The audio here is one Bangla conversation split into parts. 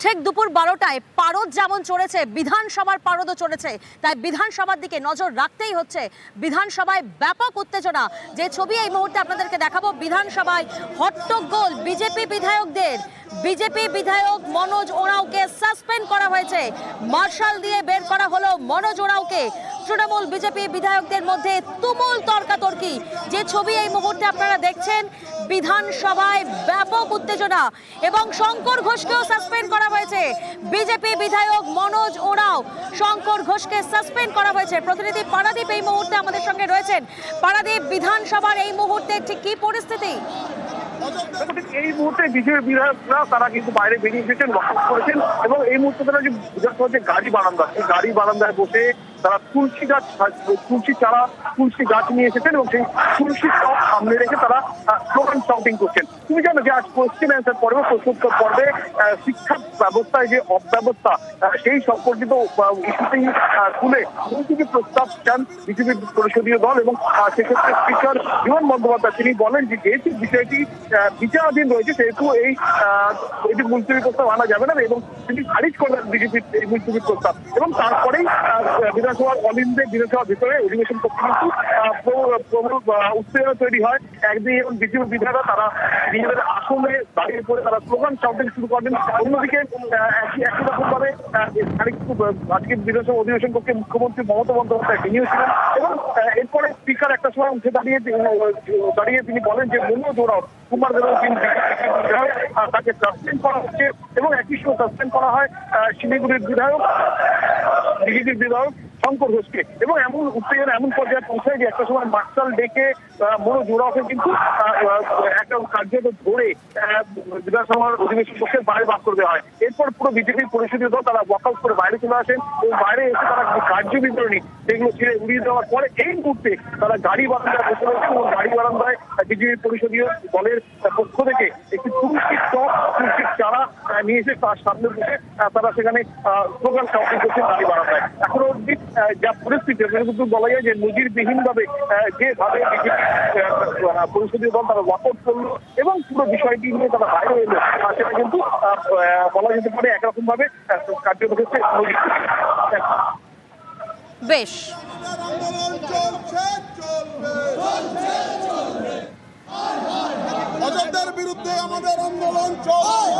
ঠিক দুপুর 12টায় পারদ যেমন চড়েছে, বিধানসভার পারদও চড়েছে। তাই বিধানসভার দিকে নজর রাখতেই হচ্ছে। বিধানসভায় ব্যাপক উত্তেজনা, যে ছবি এই মুহূর্তে আপনাদেরকে দেখাবো। বিধানসভায় হট্টগোল বিজেপি বিধায়কদের। বিজেপি বিধায়ক মনোজ ওরাওকে সাসপেন্ড করা হয়েছে, মার্শাল দিয়ে বের করা হলো মনোজ ওরাওকে। তৃণমূল বিজেপি বিধায়কদের মধ্যে তুমুল তর্কাতর্কি, যে ছবি এই মুহূর্তে আপনারা দেখছেন। বিধানসভায় ব্যাপক উত্তেজনা এবং শঙ্কর ঘোষকেও সাসপেন্ড করা হয়েছে। বিজেপি বিধায়ক মনোজ ওরাও, শঙ্কর ঘোষকে সাসপেন্ড করা হয়েছে। প্রতিনিধি পারাদীপ এই মুহূর্তে আমাদের সঙ্গে রয়েছেন। পারাদীপ, বিধানসভার এই মুহূর্তে ঠিক কি পরিস্থিতি? এই মুহূর্তে বিজেপি বিধায়করা তারা কিন্তু বাইরে বেরিয়ে এসেছেন, ওয়াকআউট করেছেন এবং এই মুহূর্তে তারা যে বিধানসভা যে গাড়ি বারান্দা, সেই গাড়ি বারান্দায় বসে তারা তুলসী গাছ নিয়ে এসেছেন এবং সেই তুলসী টব সামনে রেখে তারা স্লোগান শাউটিং করছেন। তুমি জানো যে আজ কোয়েশ্চেন অ্যান্সার পর্বে, প্রশ্নোত্তর পর্বে শিক্ষা ব্যবস্থায় যে অব্যবস্থা, সেই সম্পর্কিত ইস্যুতেই তুলে তিনি প্রস্তাব চান বিজেপি পরিষদীয় দল এবং সেক্ষেত্রে স্পিকার বিমান বন্দ্যোপাধ্যায় তিনি বলেন যে যেহেতু বিষয়টি বিচারাধীন রয়েছে সেহেতু এটি মুলতবি প্রস্তাব আনা যাবে না এবং তিনি খারিজ করলেন বিজেপির এই মুলতবি প্রস্তাব। এবং তারপরেই বিধানসভার অলিন্দে বিধানসভার ভিতরে অধিবেশন করতে কিন্তু উত্তেজনা তৈরি হয়। একদিকে এবং বিজেপি বিধায়করা তারা নিজেদের আসনে দাঁড়িয়ে পড়ে তারা স্লোগান শাউটিং শুরু করবেন। অন্যদিকে একই রকম ভাবে আজকে বিধানসভা অধিবেশন কক্ষে মুখ্যমন্ত্রী মমতা বন্দ্যোপাধ্যায় তিনিও ছিলেন এবং এরপরে স্পিকার একটা সময় উঠে দাঁড়িয়ে তিনি বলেন যে মনোজ ওরাও কুমার তাকে সাসপেন্ড করা হচ্ছে এবং একই সঙ্গে সাসপেন্ড করা হয় শিলিগুড়ির বিধায়ক বিজেপির বিধায়ক শঙ্কর ঘোষকে। এবং এমন উত্তেজনা এমন পর্যায়ে পৌঁছায় যে একটা সময় মার্শাল ডেকে মনোজ ওরাওকে কিন্তু একটা কার্যত ধরে বিধানসভার অধিবেশন কক্ষের বাইরে বাদ করে দেওয়া হয়। এরপর পুরো বিজেপির পরিষদীয় দল তারা ওয়াকআউট করে বাইরে চলে আসেন এবং বাইরে এসে তারা কার্য বিবরণী সেগুলো ছিঁড়ে উড়িয়ে দেওয়ার পরে এই মুহূর্তে তারা গাড়ি বারান্দায় বসে রয়েছেন এবং গাড়ি বারান্দায় বিজেপি পরিষদীয় দলের পক্ষ থেকে একটি তুলসীর টব, তুলসীর চারা নিয়ে এসে তার সামনে বসে তারা সেখানে স্লোগান শাউটিং করছেন গাড়ি বারান্দায়। এখনো অব্দি যা পরিস্থিতি কিন্তু বলা যায় যে নজিরবিহীন ভাবে যেভাবে বিজেপি পরিষদীয় দল তারা ওয়াকআউট করলো এবং পুরো বিষয়টি নিয়ে তারা বাইরে এলো, সেটা কিন্তু বলা যেতে পারে একরকম ভাবে কার্যত হচ্ছে নজির। বেশ, অযোধ্যার বিরুদ্ধে আমাদের আন্দোলন চলছে,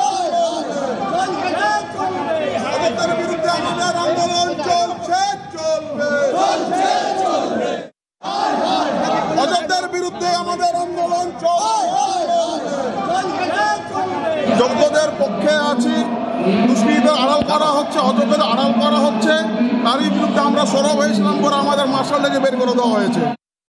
অযোধ্যার বিরুদ্ধে আমাদের আন্দোলন চলছে, অযোধ্যার বিরুদ্ধে আমাদের আন্দোলন যোগ্যদের পক্ষে আছি। দুষ্কৃতীদের আড়াল করা হচ্ছে, অযোগ্যদের আড়াল করা হচ্ছে, তারই বিরুদ্ধে আমরা সরব হয়েছিলাম বলে আমাদের মার্শাল ডেকে বের করে দেওয়া হয়েছে।